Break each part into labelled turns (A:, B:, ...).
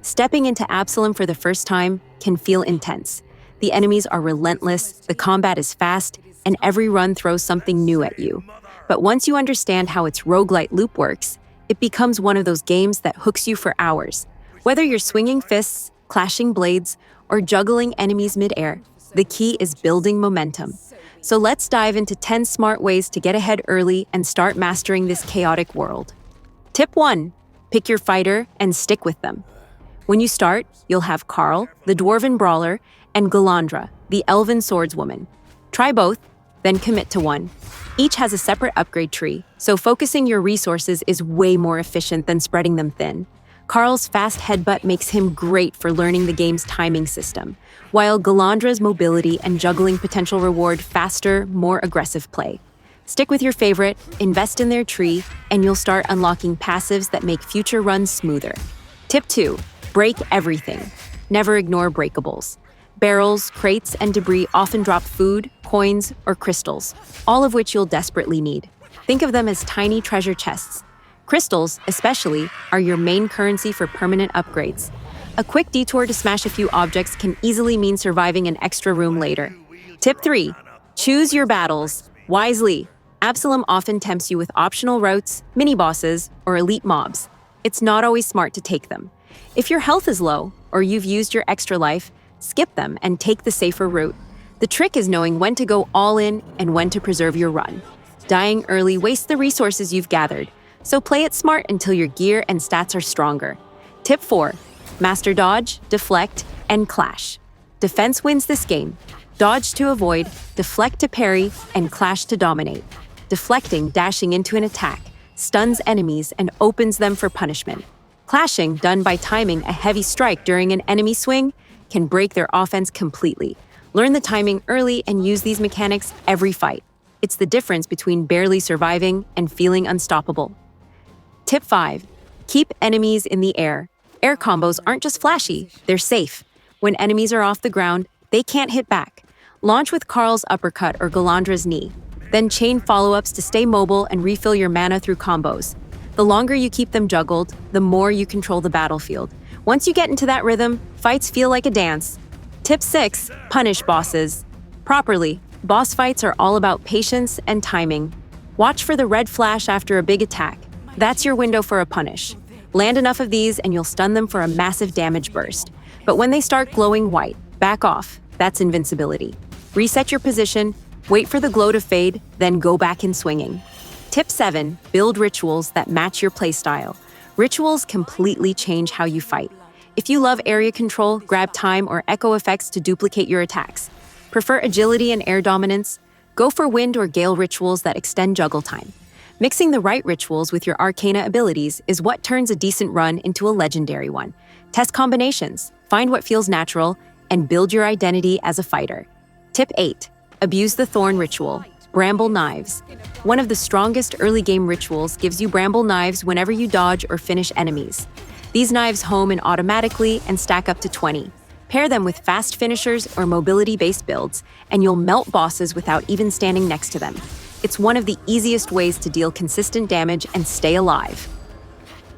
A: Stepping into Abselum for the first time can feel intense. The enemies are relentless, the combat is fast, and every run throws something new at you. But once you understand how its roguelite loop works, it becomes one of those games that hooks you for hours. Whether you're swinging fists, clashing blades, or juggling enemies mid-air, the key is building momentum. So let's dive into 10 smart ways to get ahead early and start mastering this chaotic world. Tip 1. Pick your fighter and stick with them. When you start, you'll have Karl, the dwarven brawler, and Galandra, the elven swordswoman. Try both, then commit to one. Each has a separate upgrade tree, so focusing your resources is way more efficient than spreading them thin. Karl's fast headbutt makes him great for learning the game's timing system, while Galandra's mobility and juggling potential reward faster, more aggressive play. Stick with your favorite, invest in their tree, and you'll start unlocking passives that make future runs smoother. Tip 2. Break everything. Never ignore breakables. Barrels, crates, and debris often drop food, coins, or crystals, all of which you'll desperately need. Think of them as tiny treasure chests. Crystals, especially, are your main currency for permanent upgrades. A quick detour to smash a few objects can easily mean surviving an extra room later. Tip 3. Choose your battles wisely. Absolum often tempts you with optional routes, mini-bosses, or elite mobs. It's not always smart to take them. If your health is low, or you've used your extra life, skip them and take the safer route. The trick is knowing when to go all in and when to preserve your run. Dying early wastes the resources you've gathered, so play it smart until your gear and stats are stronger. Tip 4. Master dodge, deflect, and clash. Defense wins this game. Dodge to avoid, deflect to parry, and clash to dominate. Deflecting, dashing into an attack, stuns enemies and opens them for punishment. Clashing, done by timing a heavy strike during an enemy swing, can break their offense completely. Learn the timing early and use these mechanics every fight. It's the difference between barely surviving and feeling unstoppable. Tip 5. Keep enemies in the air. Air combos aren't just flashy, they're safe. When enemies are off the ground, they can't hit back. Launch with Karl's uppercut or Galandra's knee. Then chain follow-ups to stay mobile and refill your mana through combos. The longer you keep them juggled, the more you control the battlefield. Once you get into that rhythm, fights feel like a dance. Tip 6. Punish bosses properly. Boss fights are all about patience and timing. Watch for the red flash after a big attack. That's your window for a punish. Land enough of these and you'll stun them for a massive damage burst. But when they start glowing white, back off. That's invincibility. Reset your position, wait for the glow to fade, then go back in swinging. Tip 7. Build rituals that match your playstyle. Rituals completely change how you fight. If you love area control, grab time or echo effects to duplicate your attacks. Prefer agility and air dominance? Go for wind or gale rituals that extend juggle time. Mixing the right rituals with your arcana abilities is what turns a decent run into a legendary one. Test combinations, find what feels natural, and build your identity as a fighter. Tip 8. Abuse the Thorn ritual. Bramble knives. One of the strongest early game rituals gives you bramble knives whenever you dodge or finish enemies. These knives home in automatically and stack up to 20. Pair them with fast finishers or mobility-based builds, and you'll melt bosses without even standing next to them. It's one of the easiest ways to deal consistent damage and stay alive.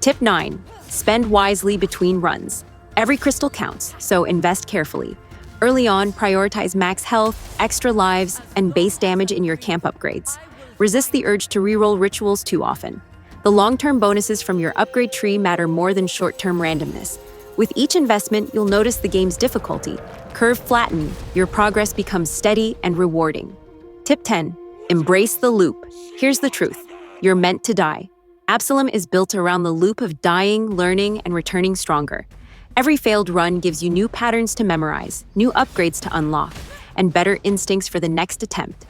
A: Tip 9. Spend wisely between runs. Every crystal counts, so invest carefully. Early on, prioritize max health, extra lives, and base damage in your camp upgrades. Resist the urge to reroll rituals too often. The long-term bonuses from your upgrade tree matter more than short-term randomness. With each investment, you'll notice the game's difficulty curve flatten, your progress becomes steady and rewarding. Tip 10. Embrace the loop. Here's the truth. You're meant to die. Absolum is built around the loop of dying, learning, and returning stronger. Every failed run gives you new patterns to memorize, new upgrades to unlock, and better instincts for the next attempt.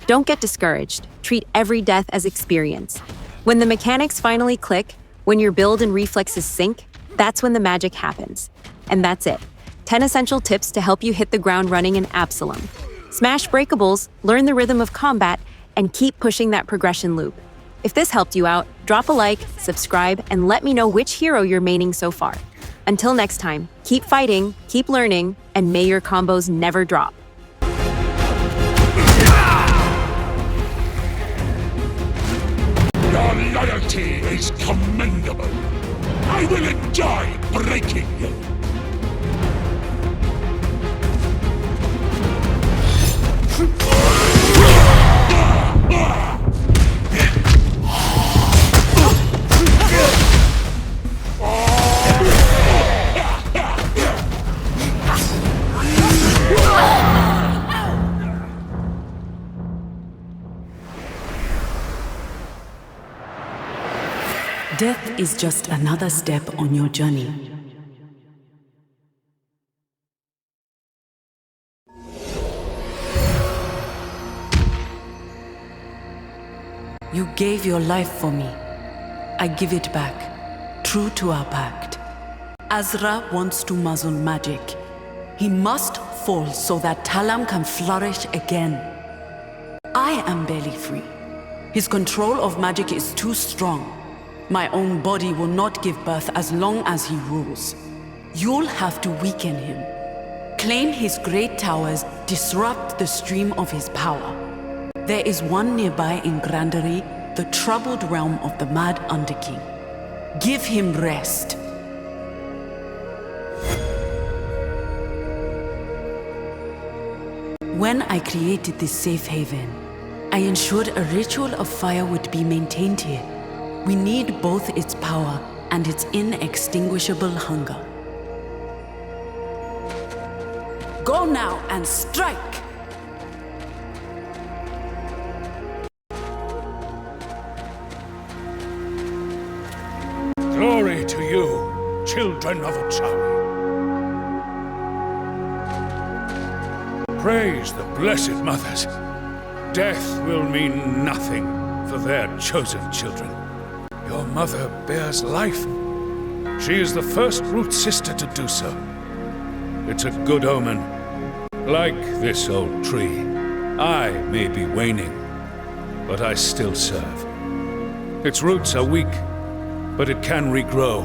A: Don't get discouraged. Treat every death as experience. When the mechanics finally click, when your build and reflexes sync, that's when the magic happens. And that's it. 10 essential tips to help you hit the ground running in Abselum. Smash breakables, learn the rhythm of combat, and keep pushing that progression loop. If this helped you out, drop a like, subscribe, and let me know which hero you're maining so far. Until next time, keep fighting, keep learning, and may your combos never drop.
B: Your loyalty is commendable. I will enjoy breaking you!
C: Death is just another step on your journey. You gave your life for me. I give it back, true to our pact. Azra wants to muzzle magic. He must fall so that Talamh can flourish again. I am barely free. His control of magic is too strong. My own body will not give birth as long as he rules. You'll have to weaken him. Claim his great towers, disrupt the stream of his power. There is one nearby in Grandery, the troubled realm of the Mad Underking. Give him rest. When I created this safe haven, I ensured a ritual of fire would be maintained here. We need both its power and its inextinguishable hunger. Go now and strike!
B: Glory to you, children of Uchawi. Praise the Blessed Mothers. Death will mean nothing for their chosen children. Your mother bears life. She is the first root sister to do so. It's a good omen. Like this old tree, I may be waning, but I still serve. Its roots are weak, but it can regrow.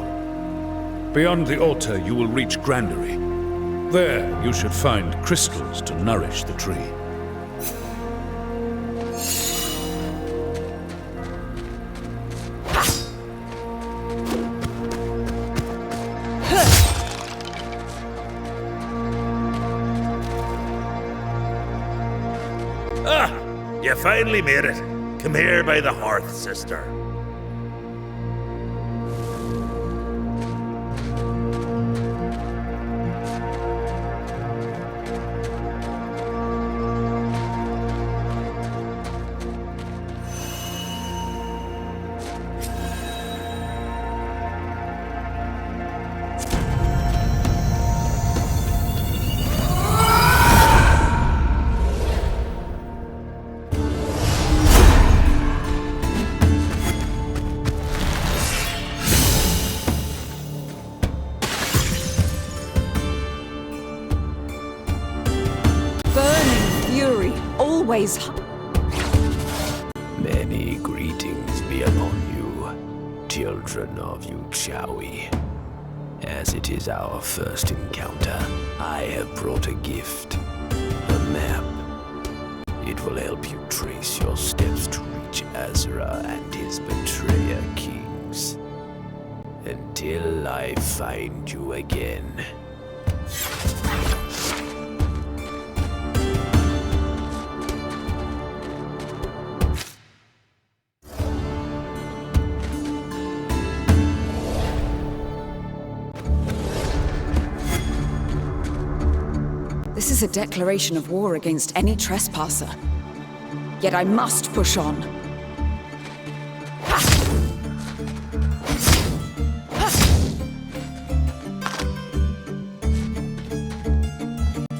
B: Beyond the altar, you will reach Grandery. There, you should find crystals to nourish the tree.
D: You finally made it. Come here by the hearth, sister.
A: Always.
E: Many greetings be upon you, children of Uchawi. As it is our first encounter, I have brought a gift. A map. It will help you trace your steps to reach Azra and his betrayer kings. Until I find you again.
F: This is a declaration of war against any trespasser. Yet I must push on.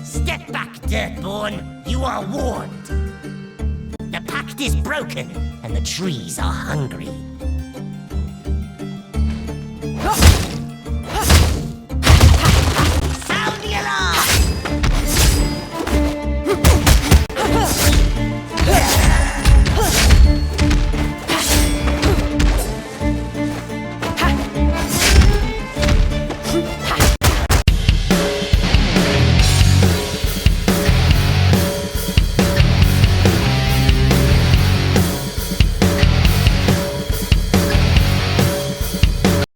G: Step back, Dirtborn. You are warned. The pact is broken, and the trees are hungry.